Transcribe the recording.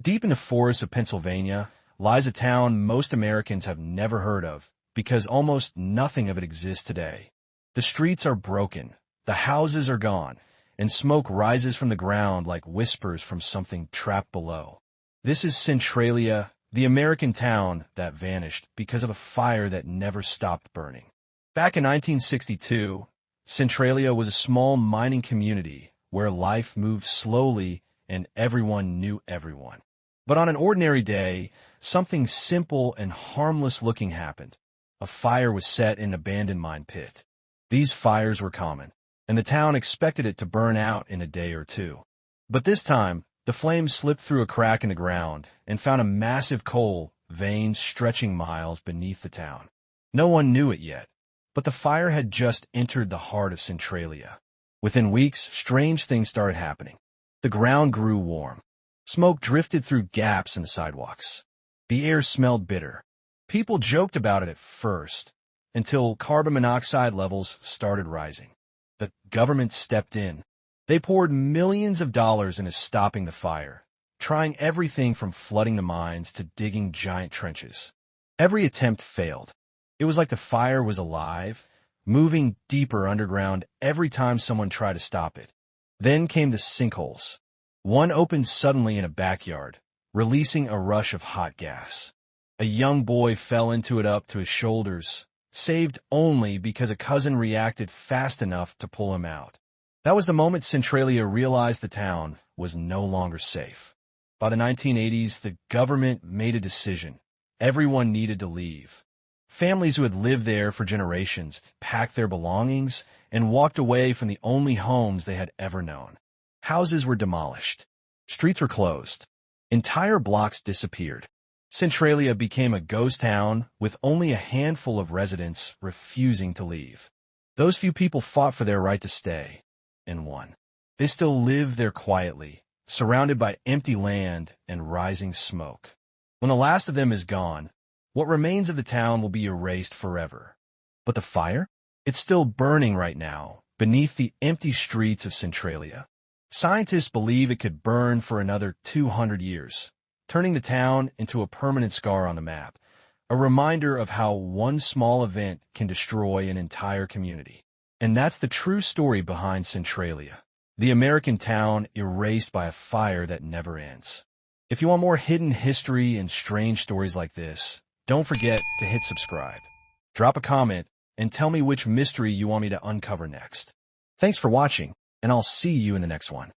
Deep in the forests of Pennsylvania lies a town most Americans have never heard of because almost nothing of it exists today. The streets are broken, the houses are gone, and smoke rises from the ground like whispers from something trapped below. This is Centralia, the American town that vanished because of a fire that never stopped burning. Back in 1962, Centralia was a small mining community where life moved slowly and everyone knew everyone. But on an ordinary day, something simple and harmless-looking happened. A fire was set in an abandoned mine pit. These fires were common, and the town expected it to burn out in a day or two. But this time, the flames slipped through a crack in the ground and found a massive coal vein stretching miles beneath the town. No one knew it yet, but the fire had just entered the heart of Centralia. Within weeks, strange things started happening. The ground grew warm. Smoke drifted through gaps in the sidewalks. The air smelled bitter. People joked about it at first, until carbon monoxide levels started rising. The government stepped in. They poured millions of dollars into stopping the fire, trying everything from flooding the mines to digging giant trenches. Every attempt failed. It was like the fire was alive, moving deeper underground every time someone tried to stop it. Then came the sinkholes. One opened suddenly in a backyard, releasing a rush of hot gas. A young boy fell into it up to his shoulders, saved only because a cousin reacted fast enough to pull him out. That was the moment Centralia realized the town was no longer safe. By the 1980s, the government made a decision. Everyone needed to leave. Families who had lived there for generations packed their belongings and walked away from the only homes they had ever known. Houses were demolished. Streets were closed. Entire blocks disappeared. Centralia became a ghost town with only a handful of residents refusing to leave. Those few people fought for their right to stay, and won. They still live there quietly, surrounded by empty land and rising smoke. When the last of them is gone, what remains of the town will be erased forever. But the fire? It's still burning right now, beneath the empty streets of Centralia. Scientists believe it could burn for another 200 years, turning the town into a permanent scar on the map, a reminder of how one small event can destroy an entire community. And that's the true story behind Centralia, the American town erased by a fire that never ends. If you want more hidden history and strange stories like this, don't forget to hit subscribe. Drop a comment and tell me which mystery you want me to uncover next. Thanks for watching, and I'll see you in the next one.